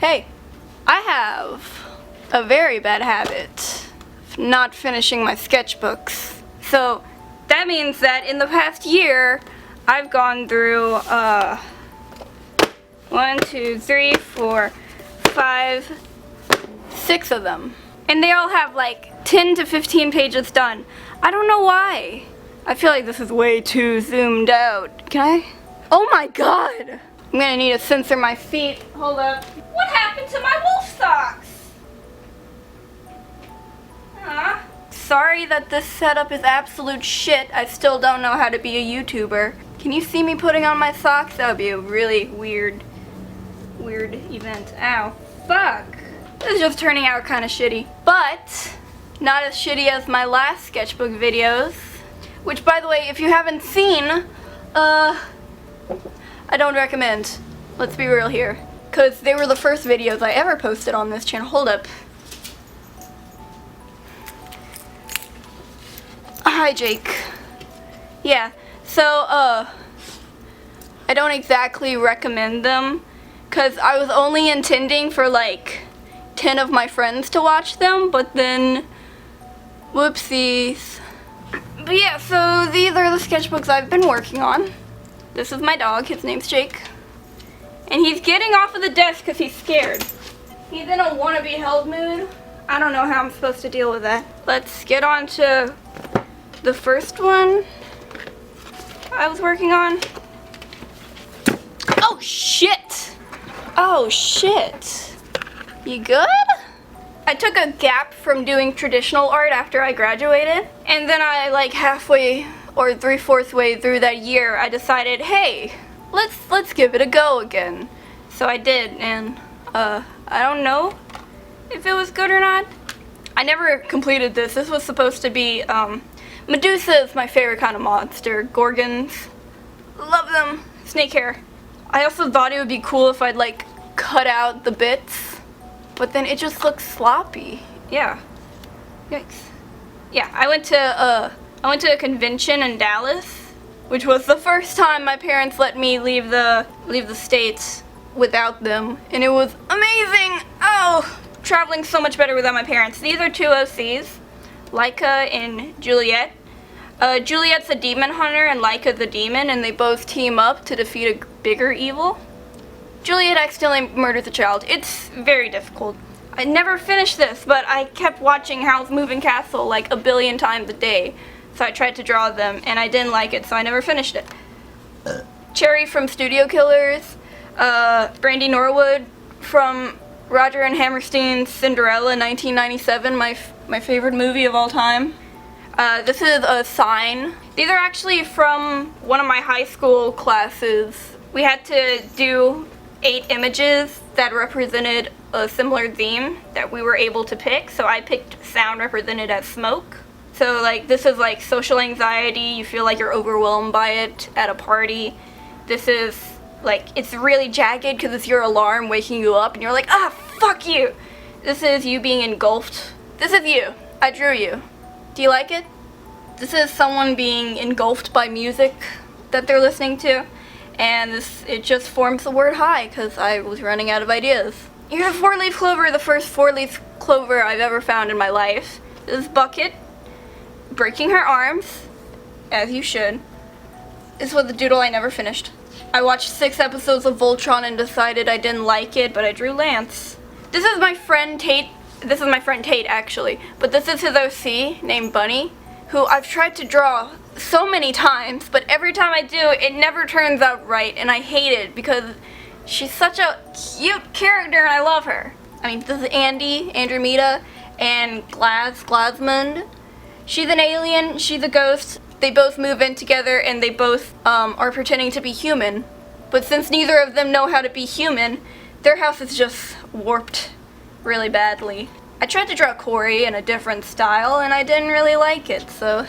Hey, I have a very bad habit of not finishing my sketchbooks. So that means that in the past year, I've gone through 1, 2, 3, 4, 5, 6 of them. And they all have like 10 to 15 pages done. I don't know why. I feel like this is way too zoomed out. Can I? Oh my god! I'm gonna need to censor my feet. Hold up. What happened to my wolf socks? Sorry that this setup is absolute shit. I still don't know how to be a YouTuber. Can you see me putting on my socks? That would be a really weird event. Ow. Fuck. This is just turning out kind of shitty. But not as shitty as my last sketchbook videos. Which, by the way, if you haven't seen, I don't recommend. Let's be real here. Because they were the first videos I ever posted on this channel. Hold up. Hi, Jake. Yeah, so, I don't exactly recommend them. Because I was only intending for, like, 10 of my friends to watch them. But then, whoopsies. But yeah, so these are the sketchbooks I've been working on. This is my dog. His name's Jake. And he's getting off of the desk because he's scared. He's in a wanna-be held mood. I don't know how I'm supposed to deal with that. Let's get on to the first one I was working on. Oh, shit! Oh, shit. You good? I took a gap from doing traditional art after I graduated. And then I, like, halfway or 3/4 way through that year, I decided, hey, let's give it a go again. So I did, and I don't know if it was good or not. I never completed this. This was supposed to be, Medusa is my favorite kind of monster. Gorgons, love them. Snake hair. I also thought it would be cool if I'd like cut out the bits, but then it just looks sloppy. Yeah. Yikes. Yeah, I went to a convention in Dallas, which was the first time my parents let me leave the States without them, and it was amazing! Oh, traveling so much better without my parents. These are two OCs, Laika and Juliet. Juliet's a demon hunter and Laika's a demon, and they both team up to defeat a bigger evil. Juliet accidentally murders a child. It's very difficult. I never finished this, but I kept watching Howl's Moving Castle like a billion times a day. So I tried to draw them, and I didn't like it, so I never finished it. Cherry from Studio Killers, Brandy Norwood from Roger and Hammerstein's Cinderella 1997, my favorite movie of all time. This is a sign. These are actually from one of my high school classes. We had to do 8 images that represented a similar theme that we were able to pick, so I picked sound represented as smoke. So, like, this is, like, social anxiety. You feel like you're overwhelmed by it at a party. This is, like, it's really jagged because it's your alarm waking you up, and you're like, ah, fuck you! This is you being engulfed. This is you. I drew you. Do you like it? This is someone being engulfed by music that they're listening to, and it just forms the word high because I was running out of ideas. Here's a 4-leaf clover, the first 4-leaf clover I've ever found in my life. This is Bucket breaking her arms, as you should. This was the doodle I never finished. I watched 6 episodes of Voltron and decided I didn't like it, but I drew Lance. This is my friend Tate. This is my friend Tate, actually. But this is his OC, named Bunny, who I've tried to draw so many times, but every time I do, it never turns out right, and I hate it because she's such a cute character and I love her. I mean, this is Andy, Andromeda, and Glasmund. She's an alien, she's a ghost. They both move in together and they both are pretending to be human. But since neither of them know how to be human, their house is just warped really badly. I tried to draw Corey in a different style and I didn't really like it, so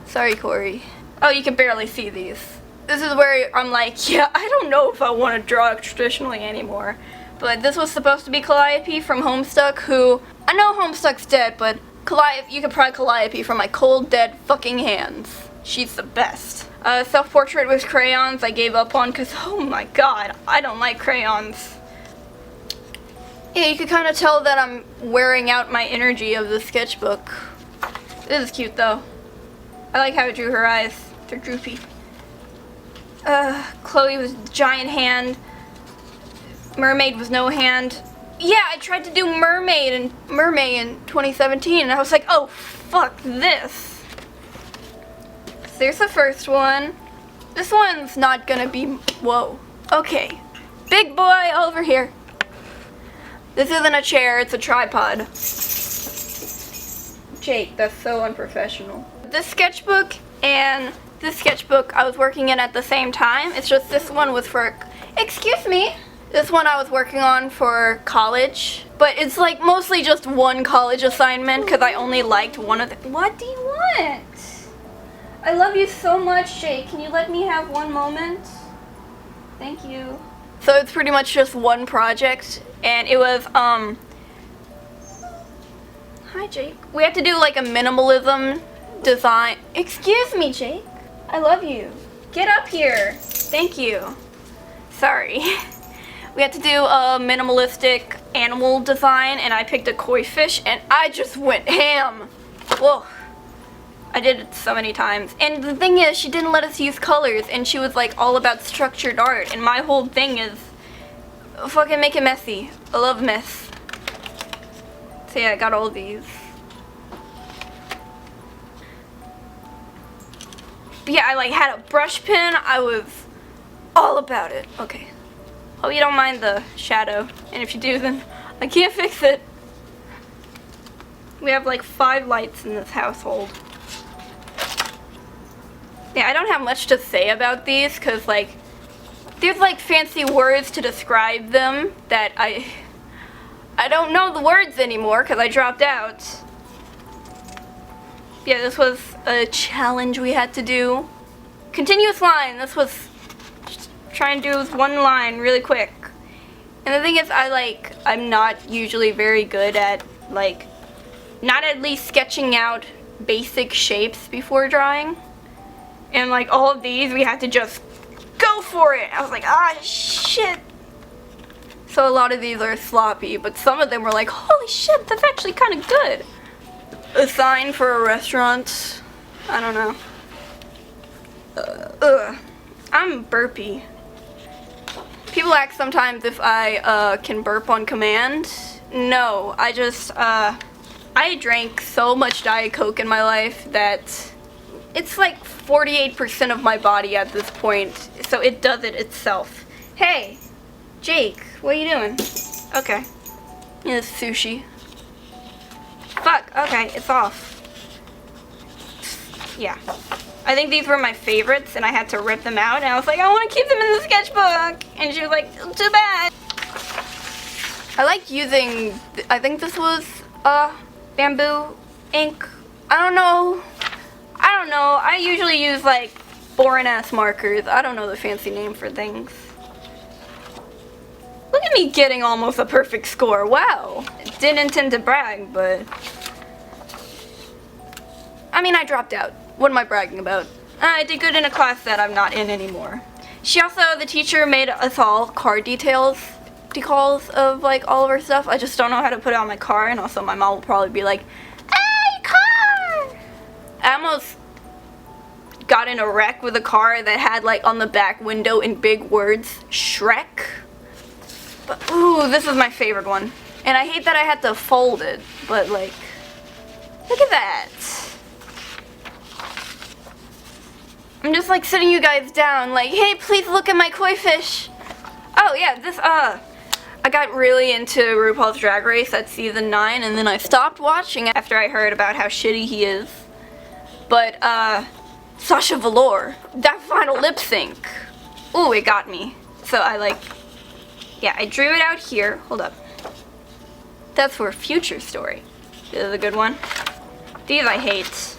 sorry, Corey. Oh, you can barely see these. This is where I'm like, yeah, I don't know if I want to draw traditionally anymore. But this was supposed to be Calliope from Homestuck, who, I know Homestuck's dead, but you could pry Calliope from my cold, dead fucking hands. She's the best. Self-portrait with crayons I gave up on because, oh my god, I don't like crayons. Yeah, you can kind of tell that I'm wearing out my energy of the sketchbook. This is cute though. I like how it drew her eyes. They're droopy. Chloe was giant hand. Mermaid was no hand. Yeah, I tried to do mermaid in 2017 and I was like, oh fuck this. So there's the first one. This one's not gonna be, whoa. Okay, big boy over here. This isn't a chair, it's a tripod. Jake, that's so unprofessional. This sketchbook and this sketchbook I was working in at the same time. It's just this one was for, excuse me. This one I was working on for college. But it's like mostly just one college assignment because I only liked one of them. What do you want? I love you so much, Jake. Can you let me have one moment? Thank you. So it's pretty much just one project, and it was, hi Jake. We had to do like a minimalism design. Excuse me, Jake. I love you. Get up here. Thank you. Sorry. We had to do a minimalistic animal design, and I picked a koi fish, and I just went ham. Whoa. I did it so many times. And the thing is, she didn't let us use colors, and she was like all about structured art, and my whole thing is fucking make it messy. I love mess. So yeah, I got all these. But yeah, I like had a brush pen. I was all about it. Okay. Hope you don't mind the shadow, and if you do, then I can't fix it. We have like 5 lights in this household. Yeah, I don't have much to say about these because like there's like fancy words to describe them that I don't know the words anymore because I dropped out. Yeah, this was a challenge we had to do. Continuous line. This was just trying to do one line really quick. And the thing is, I'm not usually very good at like not at least sketching out basic shapes before drawing. And like all of these, we had to just go for it. I was like, ah, shit. So a lot of these are sloppy, but some of them were like, holy shit, that's actually kind of good. A sign for a restaurant. I don't know. I'm burpy. People ask sometimes if I can burp on command. No, I just, I drank so much Diet Coke in my life that it's like 48% of my body at this point, so it does it itself. Hey, Jake, what are you doing? Okay. It's sushi. Fuck, okay, it's off. Yeah. I think these were my favorites, and I had to rip them out, and I was like, I want to keep them in the sketchbook! And she was like, too bad! I like using, I think this was, bamboo ink. I don't know. I usually use like boring ass markers. I don't know the fancy name for things. Look at me getting almost a perfect score. Wow. Didn't intend to brag, but I mean, I dropped out. What am I bragging about? I did good in a class that I'm not in anymore. The teacher made us all card decals of like all of our stuff. I just don't know how to put it on my car, and also my mom will probably be like, hey, car! I almost got in a wreck with a car that had like on the back window in big words, Shrek. But ooh, this is my favorite one. And I hate that I had to fold it, but like, look at that. I'm just like sitting you guys down like, hey, please look at my koi fish. Oh yeah, this, I got really into RuPaul's Drag Race at season 9, and then I stopped watching after I heard about how shitty he is. But, Sasha Velour, that final lip sync. Ooh, it got me. So I drew it out here. Hold up. That's for Future Story. This is a good one. These I hate.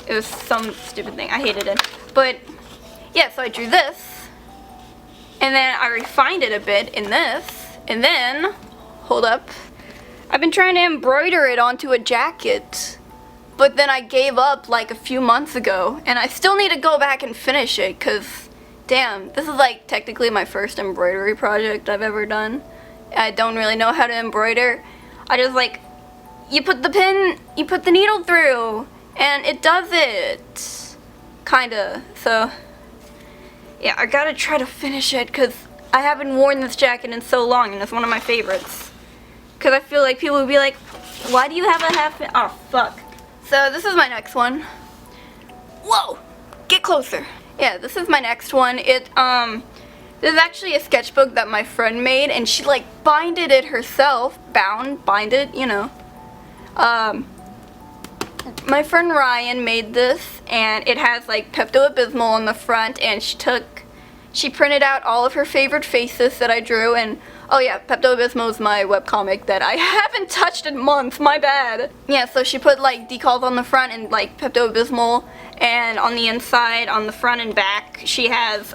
It was some stupid thing. I hated it. But, yeah, so I drew this. And then I refined it a bit in this. And then, hold up. I've been trying to embroider it onto a jacket. But then I gave up like a few months ago, and I still need to go back and finish it, cause damn, this is like technically my first embroidery project I've ever done. I don't really know how to embroider. I just like, you put the needle through, and it does it. Kinda. So, yeah, I gotta try to finish it, because I haven't worn this jacket in so long, and it's one of my favorites. Because I feel like people would be like, why do you have a half, oh, fuck. So, this is my next one. Whoa! Get closer. Yeah, this is my next one. This is actually a sketchbook that my friend made, and she like binded it herself. Binded, you know. My friend Ryan made this, and it has like Pepto-Bismol on the front, and she printed out all of her favorite faces that I drew, and oh yeah, Pepto-Bismol is my webcomic that I haven't touched in months, my bad. Yeah, so she put like decals on the front and like Pepto-Bismol, and on the inside, on the front and back, she has,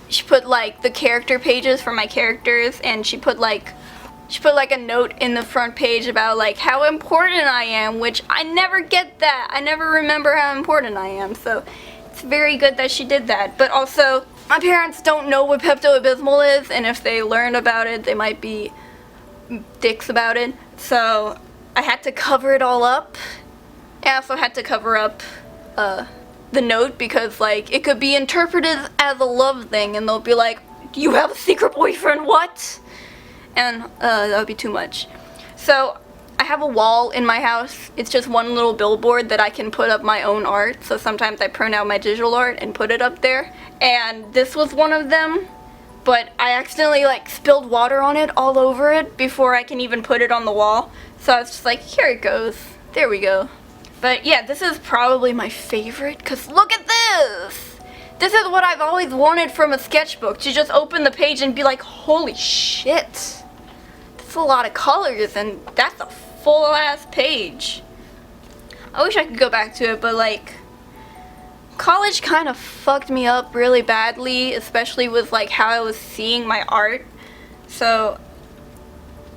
she put like the character pages for my characters, and she put like a note in the front page about like how important I am, which I never get that. I never remember how important I am, so it's very good that she did that. But also, my parents don't know what Pepto-Bismol is, and if they learn about it, they might be dicks about it. So I had to cover it all up. I also had to cover up the note, because like it could be interpreted as a love thing, and they'll be like, "Do you have a secret boyfriend? What?" And that would be too much. So I have a wall in my house. It's just one little billboard that I can put up my own art. So sometimes I print out my digital art and put it up there. And this was one of them, but I accidentally like spilled water on it all over it before I can even put it on the wall. So I was just like, here it goes. There we go. But yeah, this is probably my favorite, because look at this! This is what I've always wanted from a sketchbook, to just open the page and be like, holy shit! That's a lot of colors, and that's a full-ass page. I wish I could go back to it, but like, college kind of fucked me up really badly, especially with like how I was seeing my art. So,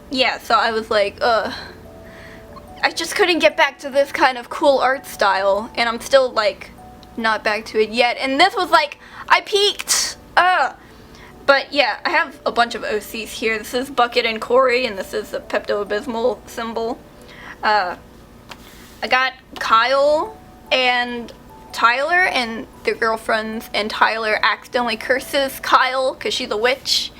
yeah, so I was like, I just couldn't get back to this kind of cool art style, and I'm still like not back to it yet. And this was like, I peaked. But yeah, I have a bunch of OCs here. This is Bucket and Corey, and this is the Pepto-Bismol symbol. I got Kyle and Tyler and their girlfriends, and Tyler accidentally curses Kyle because she's a witch,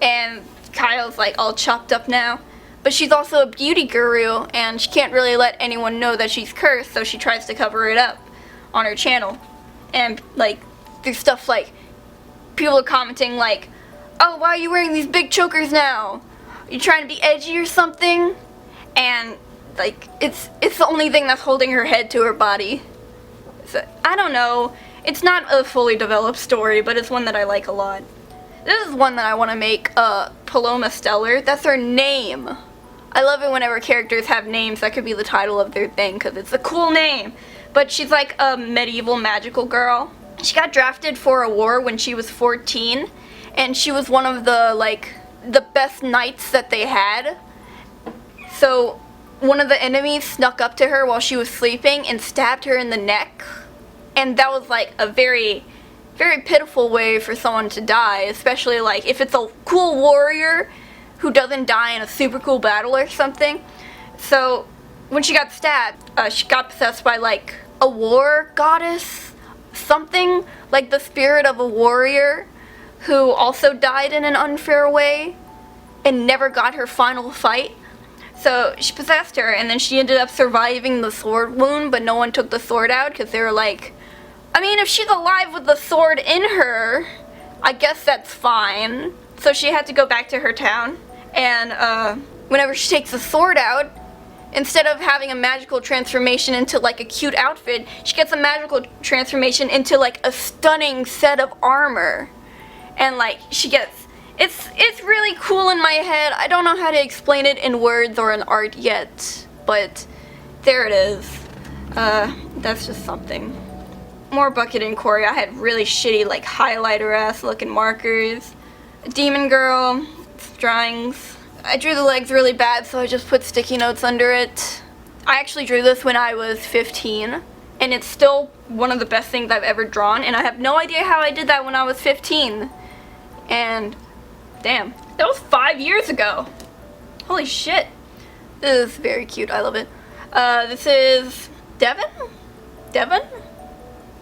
and Kyle's like all chopped up now. But she's also a beauty guru, and she can't really let anyone know that she's cursed, so she tries to cover it up on her channel. And like, there's stuff like, people are commenting like, oh, why are you wearing these big chokers now? Are you trying to be edgy or something? And like, it's the only thing that's holding her head to her body. So, I don't know. It's not a fully developed story, but it's one that I like a lot. This is one that I want to make, Paloma Stellar. That's her name. I love it whenever characters have names that could be the title of their thing, because it's a cool name. But she's like a medieval magical girl. She got drafted for a war when she was 14, and she was one of the best knights that they had. So one of the enemies snuck up to her while she was sleeping and stabbed her in the neck. And that was like a very, very pitiful way for someone to die, especially like if it's a cool warrior who doesn't die in a super cool battle or something. So when she got stabbed, she got possessed by like a war goddess, something like the spirit of a warrior who also died in an unfair way and never got her final fight. So she possessed her, and then she ended up surviving the sword wound, but no one took the sword out because they were like, I mean, if she's alive with the sword in her, I guess that's fine. So she had to go back to her town, and whenever she takes the sword out, instead of having a magical transformation into like a cute outfit, she gets a magical transformation into like a stunning set of armor. And like she gets, it's really cool in my head. I don't know how to explain it in words or in art yet, but there it is. That's just something. More Bucket and Corey. I had really shitty like highlighter ass looking markers. A demon girl drawings. I drew the legs really bad, so I just put sticky notes under it. I actually drew this when I was 15, and it's still one of the best things I've ever drawn, and I have no idea how I did that when I was 15. And damn. That was 5 years ago. Holy shit. This is very cute. I love it. This is Devin? Devin?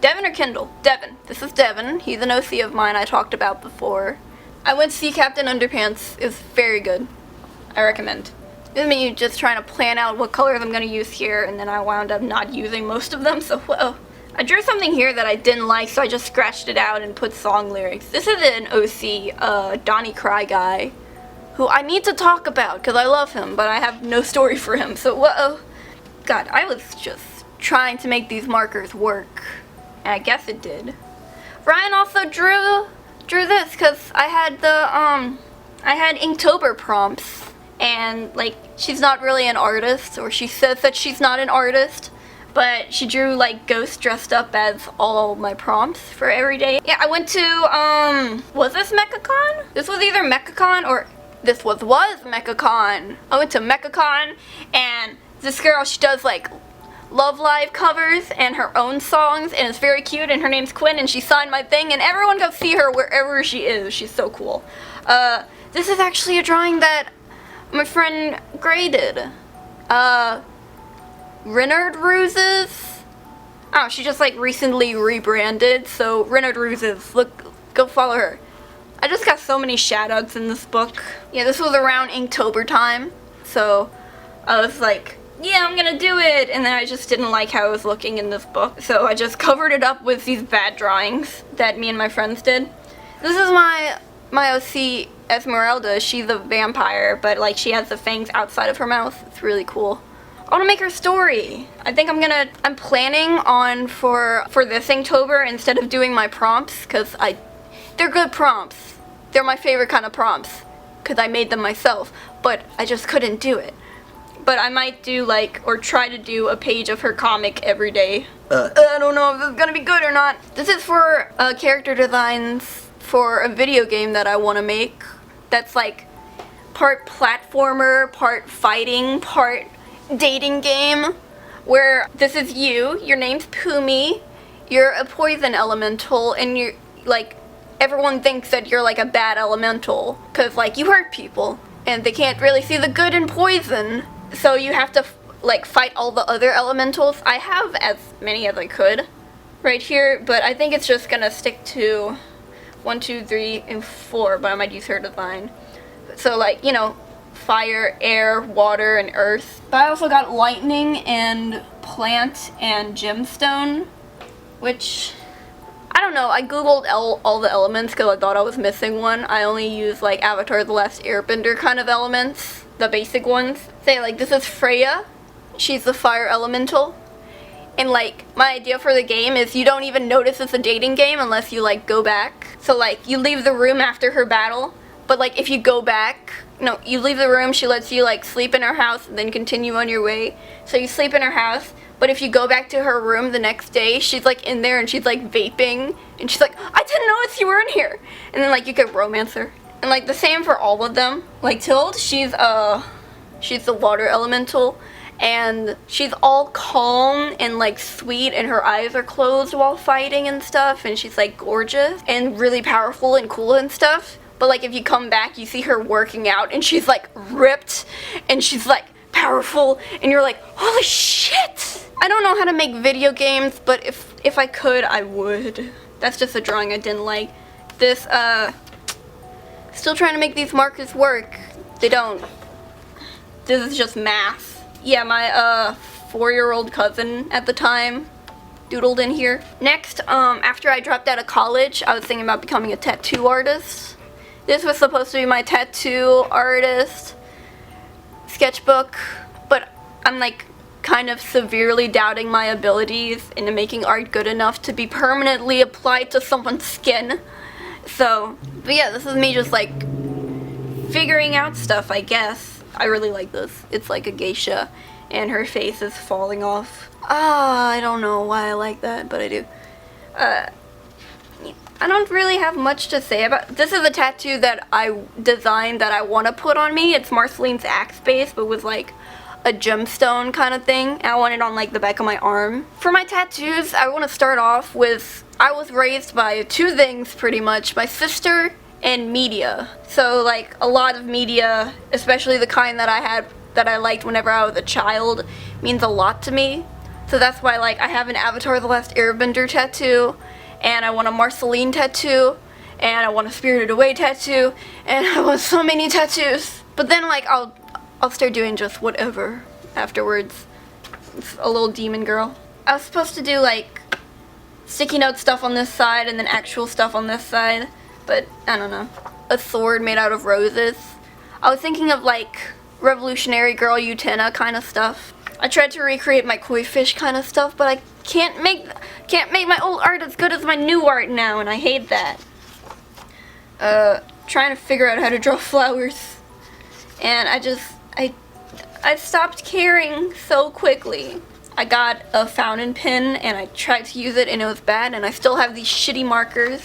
Devin or Kendall? Devin. This is Devin. He's an OC of mine I talked about before. I went to see Captain Underpants. It's very good. I recommend. This is me just trying to plan out what colors I'm going to use here, and then I wound up not using most of them, so whoa. I drew something here that I didn't like, so I just scratched it out and put song lyrics. This is an OC, Donnie Cry guy, who I need to talk about because I love him, but I have no story for him, so whoa. God, I was just trying to make these markers work, and I guess it did. Ryan also drew this because I had Inktober prompts, and like, she's not really an artist, or she says that she's not an artist. But she drew like ghosts dressed up as all my prompts for every day. Yeah, I went to, was this MechaCon? This was either MechaCon or this was MechaCon. I went to MechaCon, and this girl, she does like Love Live covers and her own songs, and it's very cute, and her name's Quinn, and she signed my thing, and everyone go see her wherever she is. She's so cool. This is actually a drawing that my friend graded. Renard Ruses? Oh, she just like recently rebranded, so Renard Ruses, look, go follow her. I just got so many shoutouts in this book. Yeah, this was around Inktober time, so I was like, yeah, I'm gonna do it, and then I just didn't like how it was looking in this book, so I just covered it up with these bad drawings that me and my friends did. This is my OC Esmeralda. She's a vampire, but like she has the fangs outside of her mouth. It's really cool. I want to make her story. I think I'm planning on for this Inktober, instead of doing my prompts, because they're good prompts. They're my favorite kind of prompts, because I made them myself, but I just couldn't do it. But I might do like, or try to do a page of her comic every day. I don't know if this is going to be good or not. This is for character designs for a video game that I want to make. That's like part platformer, part fighting, part dating game, where this is your name's Pumi, you're a poison elemental, and you're like, everyone thinks that you're like a bad elemental because like you hurt people and they can't really see the good in poison, so you have to like fight all the other elementals. I have as many as I could right here, but I think it's just gonna stick to 1, 2, 3, and 4, but I might use her design. So like, you know, fire, air, water, and earth. But I also got lightning and plant and gemstone, which, I don't know, I googled all the elements because I thought I was missing one. I only use like Avatar: The Last Airbender kind of elements, the basic ones. Say like, this is Freya, she's the fire elemental. And like, my idea for the game is you don't even notice it's a dating game unless you like go back. So like, you leave the room after her battle, but like if you go back, no, you leave the room, she lets you like sleep in her house and then continue on your way. So you sleep in her house, but if you go back to her room the next day, she's like in there and she's like vaping, and she's like, I didn't notice you were in here. And then like you could romance her. And like the same for all of them. Like Tilde, she's the water elemental, and she's all calm and like sweet, and her eyes are closed while fighting and stuff, and she's like gorgeous and really powerful and cool and stuff. But like if you come back, you see her working out and she's like ripped and she's like powerful, and you're like, holy shit! I don't know how to make video games, but if I could, I would. That's just a drawing I didn't like. This, still trying to make these markers work. They don't. This is just math. Yeah, my 4-year-old cousin at the time doodled in here. Next, after I dropped out of college, I was thinking about becoming a tattoo artist. This was supposed to be my tattoo artist sketchbook, but I'm like kind of severely doubting my abilities into making art good enough to be permanently applied to someone's skin. So, but yeah, this is me just like figuring out stuff, I guess. I really like this. It's like a geisha and her face is falling off. I don't know why I like that, but I do. I don't really have much to say about this. Is a tattoo that I designed that I want to put on me. It's Marceline's axe base, but with like a gemstone kind of thing. And I want it on like the back of my arm. For my tattoos, I want to start off with, I was raised by 2 things pretty much, my sister in media. So like a lot of media, especially the kind that I liked whenever I was a child, means a lot to me. So that's why like I have an Avatar The Last Airbender tattoo, and I want a Marceline tattoo, and I want a Spirited Away tattoo, and I want so many tattoos. But then like I'll start doing just whatever afterwards. It's a little demon girl. I was supposed to do like sticky note stuff on this side and then actual stuff on this side, but I don't know. A sword made out of roses. I was thinking of like Revolutionary Girl Utena kind of stuff. I tried to recreate my koi fish kind of stuff, but I can't make my old art as good as my new art now, and I hate that. Trying to figure out how to draw flowers, and I stopped caring so quickly. I got a fountain pen and I tried to use it and it was bad, and I still have these shitty markers.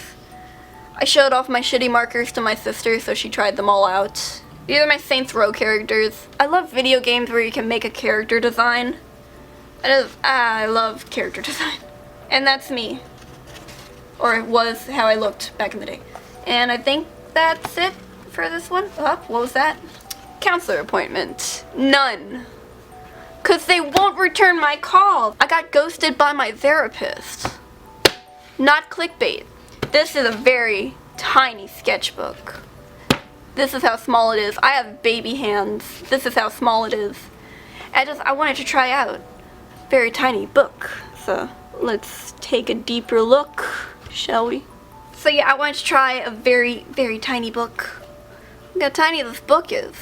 I showed off my shitty markers to my sister, so she tried them all out. These are my Saints Row characters. I love video games where you can make a character design. I love character design. And that's me. Or it was how I looked back in the day. And I think that's it for this one. Oh, what was that? Counselor appointment. None. Cause they won't return my call. I got ghosted by my therapist. Not clickbait. This is a very tiny sketchbook. This is how small it is. I have baby hands. This is how small it is. I wanted to try out a very tiny book. So let's take a deeper look, shall we? So yeah, I wanted to try a very, very tiny book. Look how tiny this book is.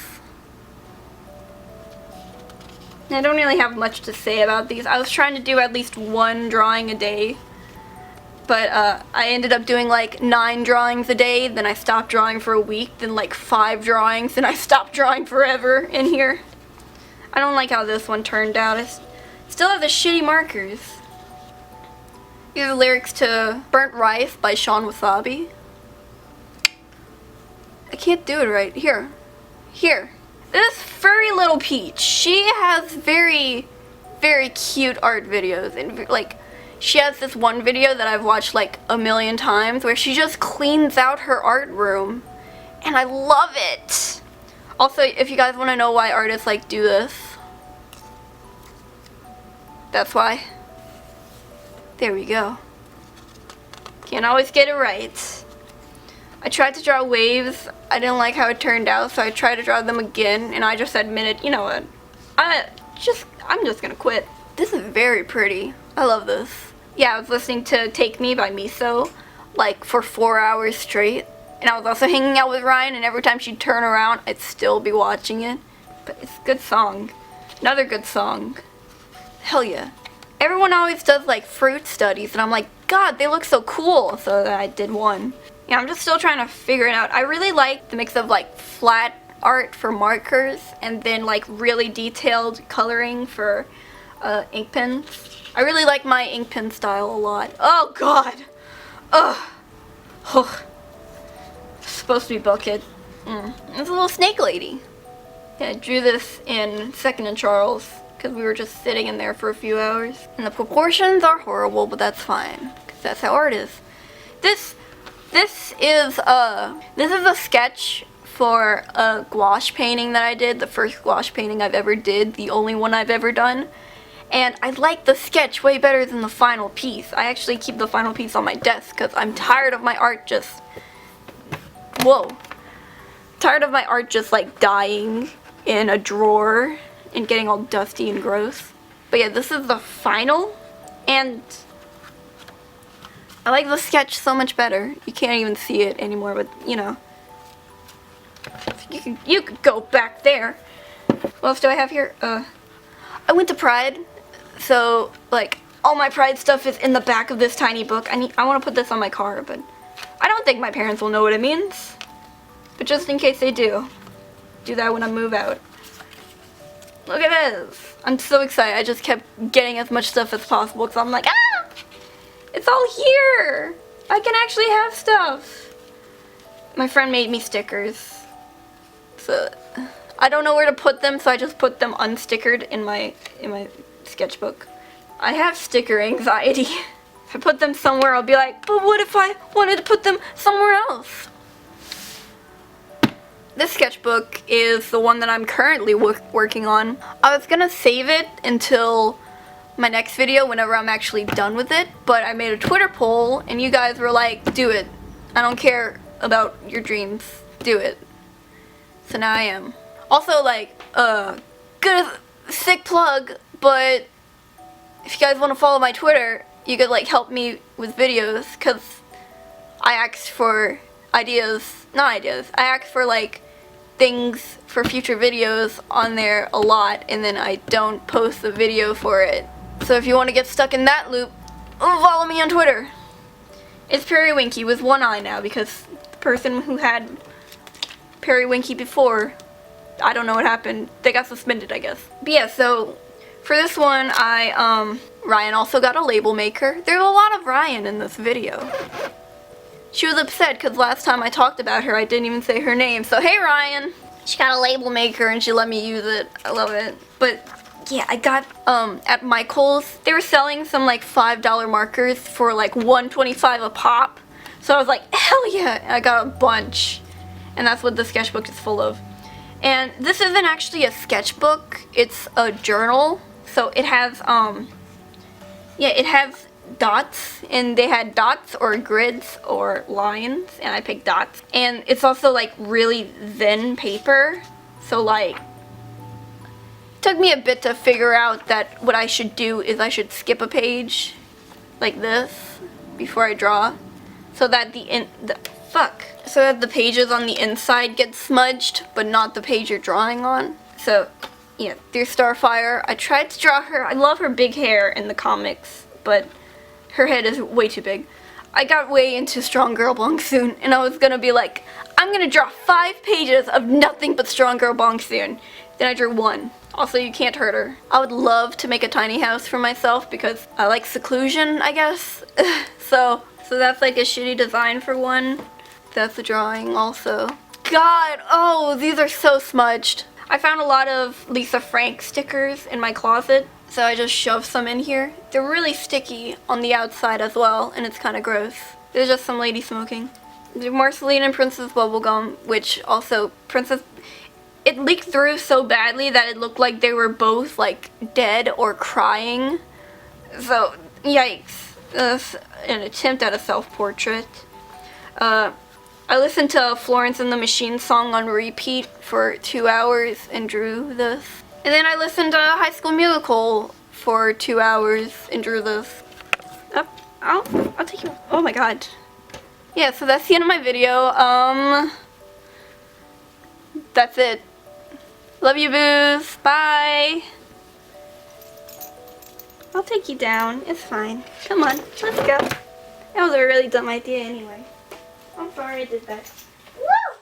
I don't really have much to say about these. I was trying to do at least one drawing a day, but I ended up doing like 9 drawings a day, then I stopped drawing for a week, then like 5 drawings, then I stopped drawing forever in here. I don't like how this one turned out. I still have the shitty markers. These are lyrics to Burnt Rice by Sean Wasabi. I can't do it right. Here. This furry little peach, she has very, very cute art videos, and like, she has this one video that I've watched like a million times where she just cleans out her art room, and I love it. Also, if you guys want to know why artists like do this, that's why. There we go. Can't always get it right. I tried to draw waves. I didn't like how it turned out, so I tried to draw them again, and I just admitted, you know what, I'm just gonna quit. This is very pretty. I love this. Yeah, I was listening to Take Me by Miso, like, for 4 hours straight, and I was also hanging out with Ryan, and every time she'd turn around, I'd still be watching it. But it's a good song. Another good song. Hell yeah. Everyone always does, like, fruit studies, and I'm like, God, they look so cool, so I did one. Yeah, I'm just still trying to figure it out. I really like the mix of like flat art for markers and then like really detailed coloring for ink pens. I really like my ink pen style a lot. Oh god! Ugh! Oh. It's supposed to be bucket. It's a little snake lady. Yeah, I drew this in 2nd and Charles because we were just sitting in there for a few hours. And the proportions are horrible, but that's fine because that's how art is. This is a sketch for a gouache painting that I did, the first gouache painting I've ever did, the only one I've ever done. And I like the sketch way better than the final piece. I actually keep the final piece on my desk because I'm tired of my art just... Whoa. Tired of my art just like dying in a drawer and getting all dusty and gross. But yeah, this is the final, and I like the sketch so much better. You can't even see it anymore, but you know. You could go back there. What else do I have here? I went to Pride, so like all my Pride stuff is in the back of this tiny book. I want to put this on my car, but I don't think my parents will know what it means. But just in case they do that when I move out. Look at this. I'm so excited. I just kept getting as much stuff as possible because I'm like, ah! It's all here! I can actually have stuff. My friend made me stickers. So I don't know where to put them, so I just put them unstickered in my sketchbook. I have sticker anxiety. If I put them somewhere, I'll be like, but what if I wanted to put them somewhere else? this sketchbook is the one that I'm currently working on. I was gonna save it until my next video whenever I'm actually done with it, but I made a Twitter poll and you guys were like, do it. I don't care about your dreams. Do it. So now I am. Also, like, good, sick plug, but if you guys want to follow my Twitter, you could, like, help me with videos, because I asked for I asked for, like, things for future videos on there a lot, and then I don't post the video for it. So if you want to get stuck in that loop, follow me on Twitter. It's Periwinky with one eye now, because the person who had Periwinky before, I don't know what happened. They got suspended, I guess. But yeah, so for this one, Ryan also got a label maker. There's a lot of Ryan in this video. She was upset because last time I talked about her, I didn't even say her name. So hey, Ryan. She got a label maker and she let me use it. I love it. But yeah, I got, at Michael's, they were selling some like $5 markers for like $1.25 a pop. So I was like, hell yeah, I got a bunch. And that's what the sketchbook is full of. And this isn't actually a sketchbook, it's a journal. So it has, it has dots, and they had dots or grids or lines, and I picked dots. And it's also like really thin paper, so like, it took me a bit to figure out that what I should do is I should skip a page like this before I draw, so that so that the pages on the inside get smudged, but not the page you're drawing on. So yeah, there's Starfire. I tried to draw her. I love her big hair in the comics, but her head is way too big. I got way into Strong Girl Bong Soon, and I was gonna be like, I'm gonna draw 5 pages of nothing but Strong Girl Bong Soon. Then I drew 1. Also, you can't hurt her. I would love to make a tiny house for myself because I like seclusion, I guess. so that's like a shitty design for one. That's the drawing also. God, oh, these are so smudged. I found a lot of Lisa Frank stickers in my closet, so I just shoved some in here. They're really sticky on the outside as well, and it's kind of gross. There's just some lady smoking. There's Marceline and Princess Bubblegum, which also, it leaked through so badly that it looked like they were both, like, dead or crying. So, yikes. That's an attempt at a self-portrait. I listened to Florence and the Machine song on repeat for 2 hours and drew this. And then I listened to High School Musical for 2 hours and drew this. I'll take you. Oh my god. Yeah, so that's the end of my video. That's it. Love you, boos. Bye. I'll take you down. It's fine. Come on, let's go. That was a really dumb idea anyway. I'm sorry I did that. Woo!